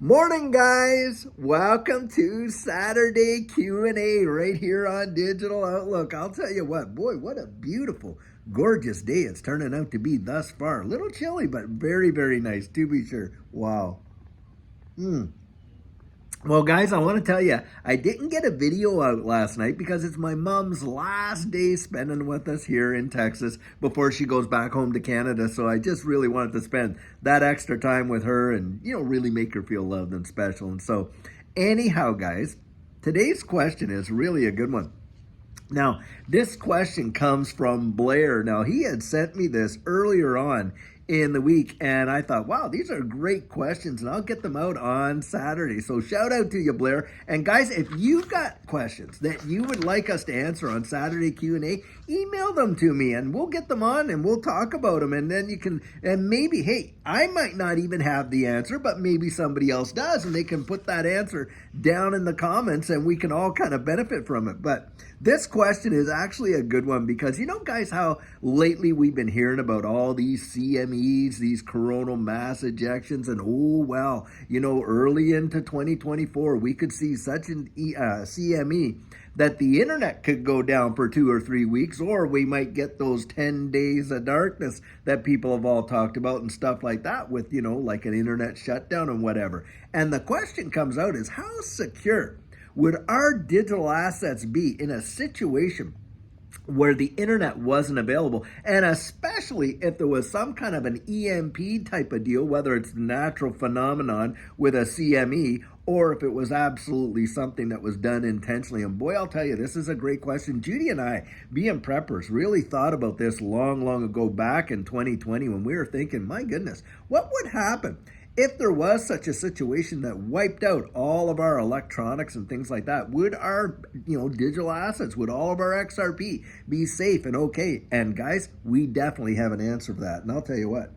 Morning, guys. Welcome to Saturday Q&A right here on Digital Outlook. I'll tell you what, boy, what a beautiful, gorgeous day it's turning out to be thus far. A little chilly, but very, very nice to be sure. Wow. Well, guys, I want to tell you, I didn't get a video out last night because it's my mom's last day spending with us here in Texas before she goes back home to Canada. So I just really wanted to spend that extra time with her and, really make her feel loved and special. And so, anyhow, guys, today's question is really a good one. Now, this question comes from Blair. Now, he had sent me this earlier on in the week, and I thought, wow, these are great questions, and I'll get them out on Saturday. So shout out to you, Blair. And guys, if you've got questions that you would like us to answer on Saturday Q&A, email them to me, and we'll get them on, and we'll talk about them. And then you can, and maybe, hey, I might not even have the answer, but maybe somebody else does, and they can put that answer down in the comments, and we can all kind of benefit from it. But this question is actually a good one because guys, how lately we've been hearing about all these CMEs, these coronal mass ejections, and early into 2024, we could see such an CME that the internet could go down for 2 or 3 weeks, or we might get those 10 days of darkness that people have all talked about and stuff like that with, like an internet shutdown and whatever. And the question comes out is, how secure would our digital assets be in a situation where the internet wasn't available, and especially if there was some kind of an EMP type of deal, whether it's a natural phenomenon with a CME, or if it was absolutely something that was done intentionally. And boy, I'll tell you, this is a great question. Judy and I, being preppers, really thought about this long, long ago back in 2020 when we were thinking, my goodness, what would happen if there was such a situation that wiped out all of our electronics and things like that? Would our, digital assets, would all of our XRP be safe and okay? And guys, we definitely have an answer for that. And I'll tell you what.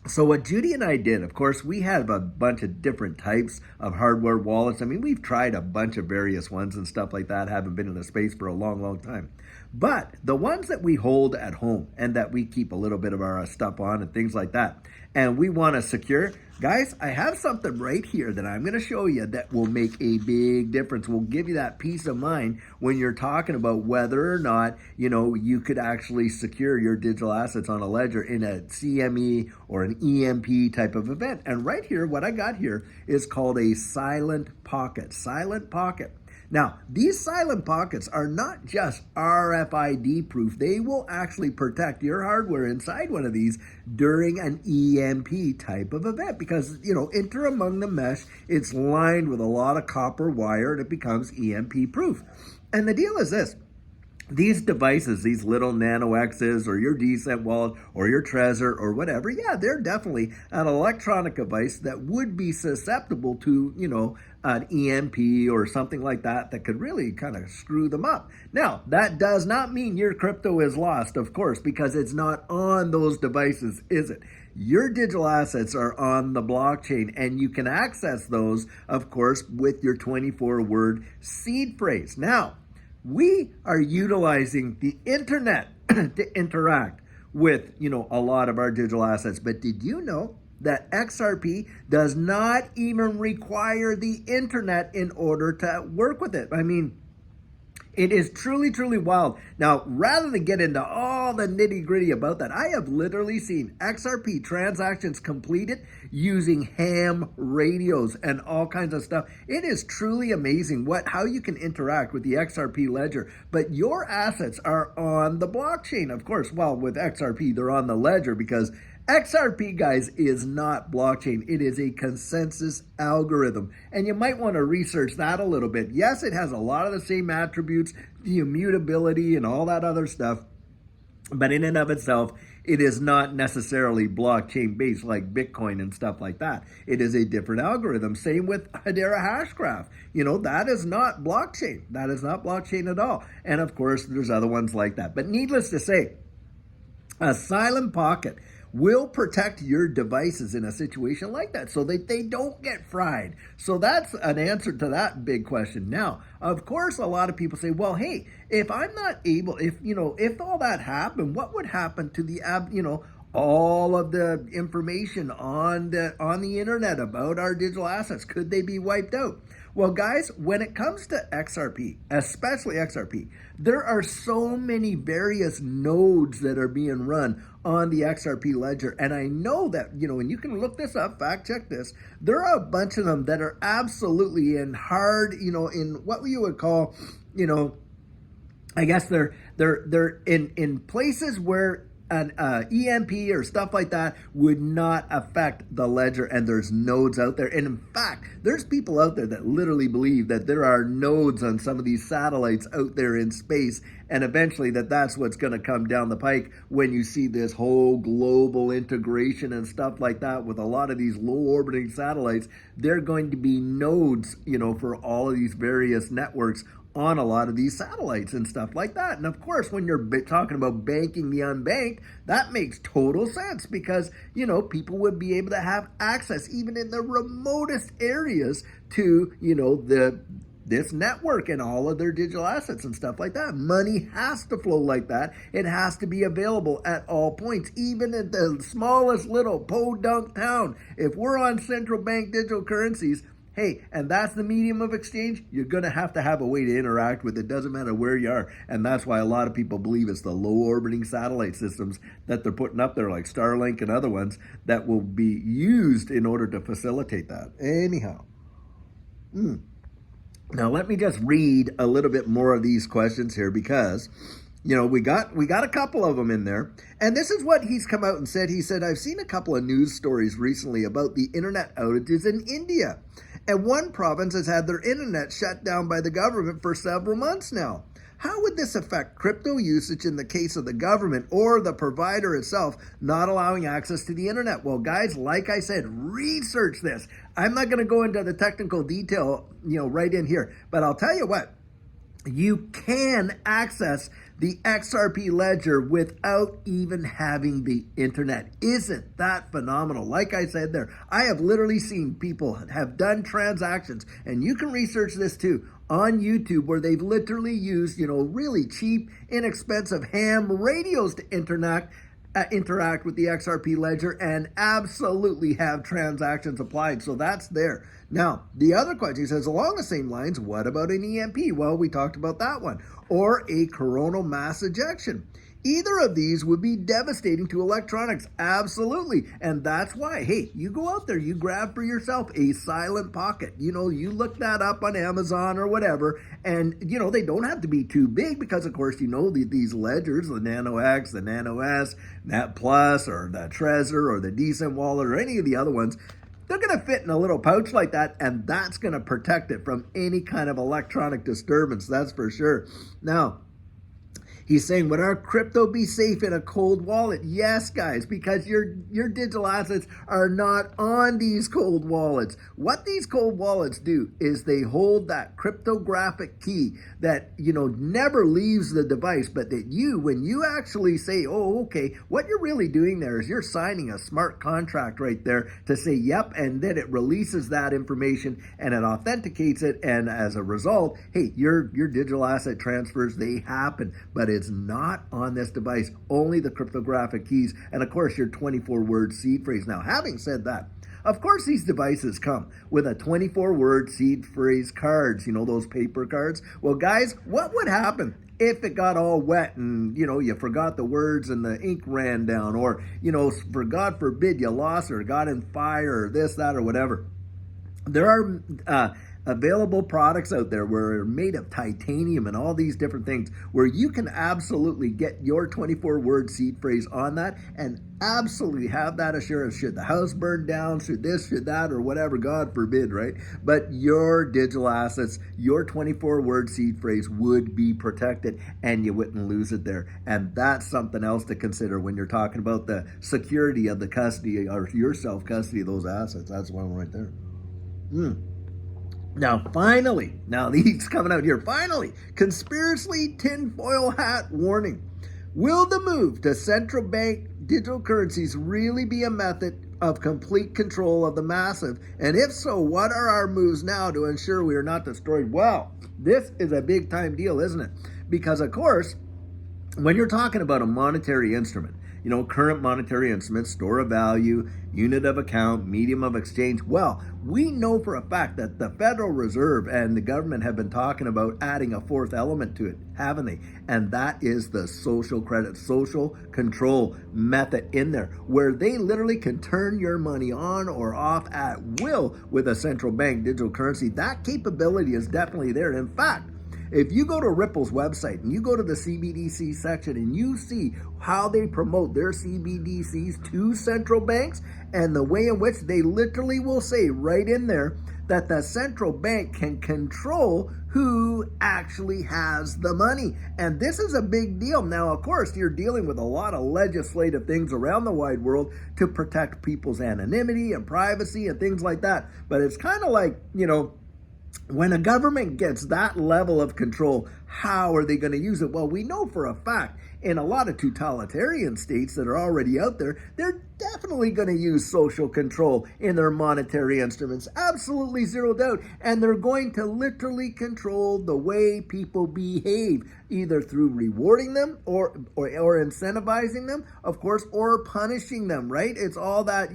So what Judy and I did, of course, we have a bunch of different types of hardware wallets. I mean, we've tried a bunch of various ones and stuff like that, haven't been in the space for a long, long time. But the ones that we hold at home and that we keep a little bit of our stuff on and things like that, and we want to secure, guys, I have something right here that I'm going to show you that will make a big difference. Will give you that peace of mind when you're talking about whether or not, you could actually secure your digital assets on a ledger in a CME or an EMP type of event. And right here, what I got here is called a silent pocket. Silent pocket. Now, these silent pockets are not just RFID proof. They will actually protect your hardware inside one of these during an EMP type of event because, enter among the mesh, it's lined with a lot of copper wire and it becomes EMP proof. And the deal is this. These devices, these little Nano X's or your Decent wallet or your Trezor or whatever, yeah, they're definitely an electronic device that would be susceptible to, an EMP or something like that could really kind of screw them up. Now, that does not mean your crypto is lost, of course, because it's not on those devices, is it? Your digital assets are on the blockchain, and you can access those, of course, with your 24-word seed phrase. Now, we are utilizing the internet to interact with, a lot of our digital assets. But did you know that XRP does not even require the internet in order to work with it? I mean, it is truly, truly wild. Now, rather than get into all the nitty gritty about that, I have literally seen XRP transactions completed using ham radios and all kinds of stuff. It is truly amazing how you can interact with the XRP ledger. But your assets are on the blockchain, of course. Well, with XRP, they're on the ledger because XRP, guys, is not blockchain. It is a consensus algorithm. And you might want to research that a little bit. Yes, it has a lot of the same attributes, the immutability and all that other stuff. But in and of itself, it is not necessarily blockchain based like Bitcoin and stuff like that. It is a different algorithm. Same with Hedera Hashgraph. That is not blockchain. That is not blockchain at all. And of course, there's other ones like that. But needless to say, a silent pocket will protect your devices in a situation like that so that they don't get fried. So that's an answer to that big question. Now, of course, a lot of people say, well, hey, if I'm not able, if all that happened, what would happen to the, all of the information on the internet about our digital assets. Could they be wiped out? Well, guys, when it comes to XRP, especially XRP, there are so many various nodes that are being run on the XRP ledger. And I know that, and you can look this up, fact check this, there are a bunch of them that are absolutely in hard, in what you would call, I guess they're in places where an EMP or stuff like that would not affect the ledger, and there's nodes out there. And in fact, there's people out there that literally believe that there are nodes on some of these satellites out there in space, and eventually that's what's going to come down the pike when you see this whole global integration and stuff like that with a lot of these low orbiting satellites. They're going to be nodes, for all of these various networks on a lot of these satellites and stuff like that. And of course, when you're talking about banking the unbanked, that makes total sense because, people would be able to have access even in the remotest areas to, this network and all of their digital assets and stuff like that. Money has to flow like that. It has to be available at all points, even at the smallest little podunk town. If we're on central bank digital currencies, hey, and that's the medium of exchange, you're going to have a way to interact with it. Doesn't matter where you are. And that's why a lot of people believe it's the low orbiting satellite systems that they're putting up there, like Starlink and other ones, that will be used in order to facilitate that. Anyhow. Now, let me just read a little bit more of these questions here because, we got a couple of them in there. And this is what he's come out and said. He said, I've seen a couple of news stories recently about the internet outages in India. And one province has had their internet shut down by the government for several months now. How would this affect crypto usage in the case of the government or the provider itself not allowing access to the internet? Well, guys, like I said, research this. I'm not going to go into the technical detail, right in here. But I'll tell you what, you can access the XRP ledger without even having the internet. Isn't that phenomenal? Like I said there, I have literally seen people have done transactions, and you can research this too, on YouTube where they've literally used, really cheap, inexpensive ham radios to interact with the XRP ledger and absolutely have transactions applied. So that's there. Now, the other question says, along the same lines, what about an EMP? Well, we talked about that one. Or a coronal mass ejection. Either of these would be devastating to electronics. Absolutely. And that's why, hey, you go out there, you grab for yourself a silent pocket. You look that up on Amazon or whatever. And, they don't have to be too big because, of course, these ledgers, the Nano X, the Nano S, Nat Plus, or the Trezor, or the Decent Wallet, or any of the other ones, they're going to fit in a little pouch like that, and that's going to protect it from any kind of electronic disturbance, that's for sure. Now, he's saying, would our crypto be safe in a cold wallet? Yes, guys, because your digital assets are not on these cold wallets. What these cold wallets do is they hold that cryptographic key that, never leaves the device, but that when you actually say, oh, okay, what you're really doing there is you're signing a smart contract right there to say, yep, and then it releases that information and it authenticates it. And as a result, hey, your digital asset transfers, they happen, but it's not on this device, only the cryptographic keys, and of course your 24-word seed phrase. Now, having said that, of course these devices come with a 24-word seed phrase cards, those paper cards. Well, guys, what would happen if it got all wet and, you forgot the words and the ink ran down, or, for God forbid you lost or got in fire or this, that, or whatever? There are available products out there where they're made of titanium and all these different things where you can absolutely get your 24-word seed phrase on that and absolutely have that assurance. Should the house burn down, should this, should that, or whatever, God forbid, right? But your digital assets, your 24-word seed phrase would be protected and you wouldn't lose it there. And that's something else to consider when you're talking about the security of the custody or your self-custody of those assets. That's one right there. Now, finally, he's coming out here. Finally, conspiracy tinfoil hat warning. Will the move to central bank digital currencies really be a method of complete control of the massive? And if so, what are our moves now to ensure we are not destroyed? Well, this is a big time deal, isn't it? Because, of course, when you're talking about a monetary instrument, current monetary instruments, store of value, unit of account, medium of exchange. Well, we know for a fact that the Federal Reserve and the government have been talking about adding a fourth element to it, haven't they? And that is the social credit, social control method in there, where they literally can turn your money on or off at will with a central bank digital currency. That capability is definitely there. In fact, if you go to Ripple's website and you go to the CBDC section and you see how they promote their CBDCs to central banks and the way in which they literally will say right in there that the central bank can control who actually has the money. And this is a big deal. Now, of course, you're dealing with a lot of legislative things around the wide world to protect people's anonymity and privacy and things like that. But it's kind of like, when a government gets that level of control, how are they going to use it? Well, we know for a fact in a lot of totalitarian states that are already out there, they're definitely going to use social control in their monetary instruments. Absolutely zero doubt. And they're going to literally control the way people behave, either through rewarding them or incentivizing them, of course, or punishing them, right? It's all that,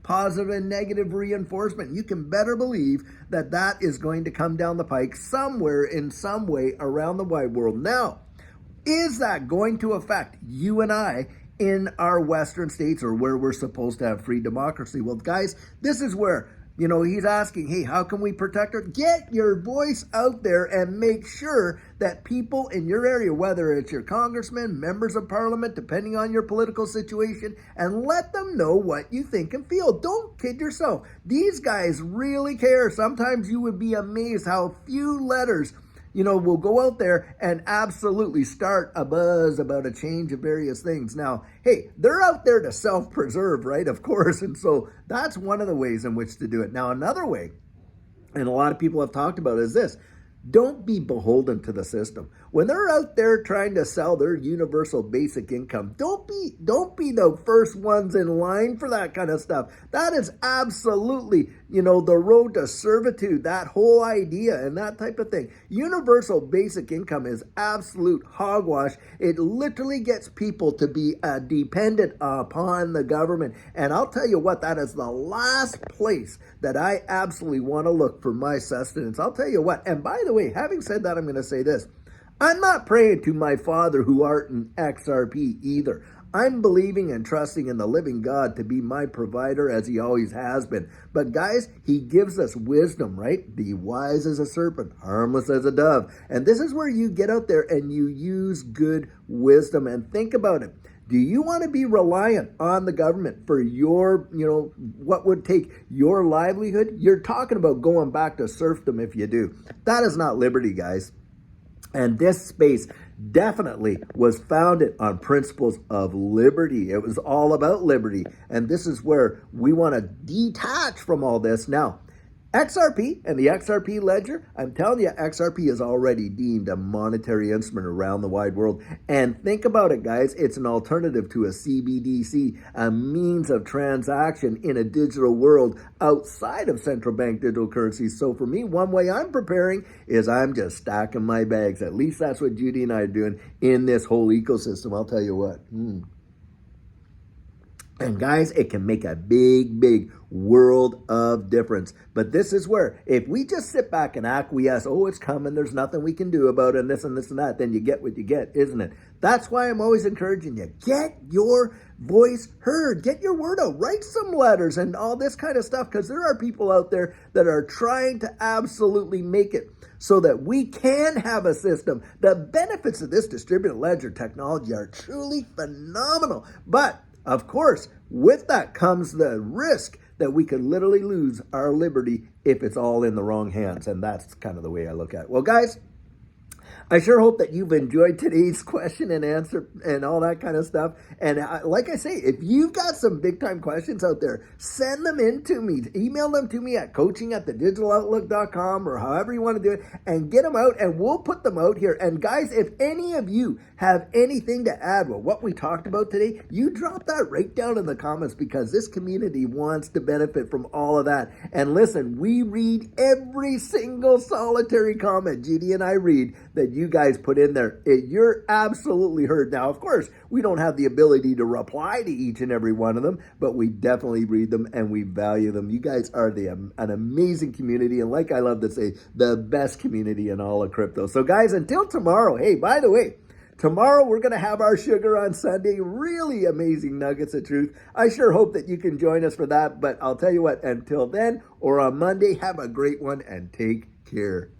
positive and negative reinforcement. You can better believe that that is going to come down the pike somewhere in some way around the wide world. Now, is that going to affect you and I in our Western states or where we're supposed to have free democracy? Well, guys, this is where, he's asking, hey, how can we protect her? Get your voice out there and make sure that people in your area, whether it's your congressmen, members of parliament, depending on your political situation, and let them know what you think and feel. Don't kid yourself. These guys really care. Sometimes you would be amazed how few letters will go out there and absolutely start a buzz about a change of various things. Now, hey, they're out there to self-preserve, right? Of course. And so that's one of the ways in which to do it. Now, another way, and a lot of people have talked about, is this. Don't be beholden to the system. When they're out there trying to sell their universal basic income, don't be the first ones in line for that kind of stuff. That is absolutely, the road to servitude, that whole idea and that type of thing. Universal basic income is absolute hogwash. It literally gets people to be dependent upon the government. And I'll tell you what, that is the last place that I absolutely want to look for my sustenance. I'll tell you what, and by the way, having said that, I'm going to say this. I'm not praying to my Father who art in XRP either. I'm believing and trusting in the living God to be my provider as he always has been. But guys, he gives us wisdom, right? Be wise as a serpent, harmless as a dove. And this is where you get out there and you use good wisdom and think about it. Do you want to be reliant on the government for your, what would take your livelihood? You're talking about going back to serfdom if you do. That is not liberty, guys. And this space definitely was founded on principles of liberty. It was all about liberty. And this is where we want to detach from all this. Now, XRP and the XRP ledger, I'm telling you, XRP is already deemed a monetary instrument around the wide world. And think about it, guys. It's an alternative to a CBDC, a means of transaction in a digital world outside of central bank digital currencies. So for me, one way I'm preparing is I'm just stacking my bags. At least that's what Judy and I are doing in this whole ecosystem. I'll tell you what. And guys, it can make a big, big world of difference. But this is where, if we just sit back and acquiesce, oh, it's coming, there's nothing we can do about it, and this and this and that, then you get what you get, isn't it? That's why I'm always encouraging you. Get your voice heard. Get your word out. Write some letters and all this kind of stuff, because there are people out there that are trying to absolutely make it so that we can have a system. The benefits of this distributed ledger technology are truly phenomenal. But of course, with that comes the risk that we could literally lose our liberty if it's all in the wrong hands. And that's kind of the way I look at it. Well, guys, I sure hope that you've enjoyed today's question and answer and all that kind of stuff. And like I say, if you've got some big time questions out there, send them in to me. Email them to me at coaching@thedigital.outlook.com or however you want to do it, and get them out and we'll put them out here. And guys, if any of you have anything to add with what we talked about today, you drop that right down in the comments, because this community wants to benefit from all of that. And listen, we read every single solitary comment Judy and I read that you you guys put in there, you're absolutely heard. Now, of course, we don't have the ability to reply to each and every one of them, but we definitely read them and we value them. You guys are an amazing community, and like I love to say, the best community in all of crypto. So guys, until tomorrow, hey, by the way, tomorrow, we're going to have our Sugar on Sunday. Really amazing nuggets of truth. I sure hope that you can join us for that. But I'll tell you what, until then or on Monday, have a great one and take care.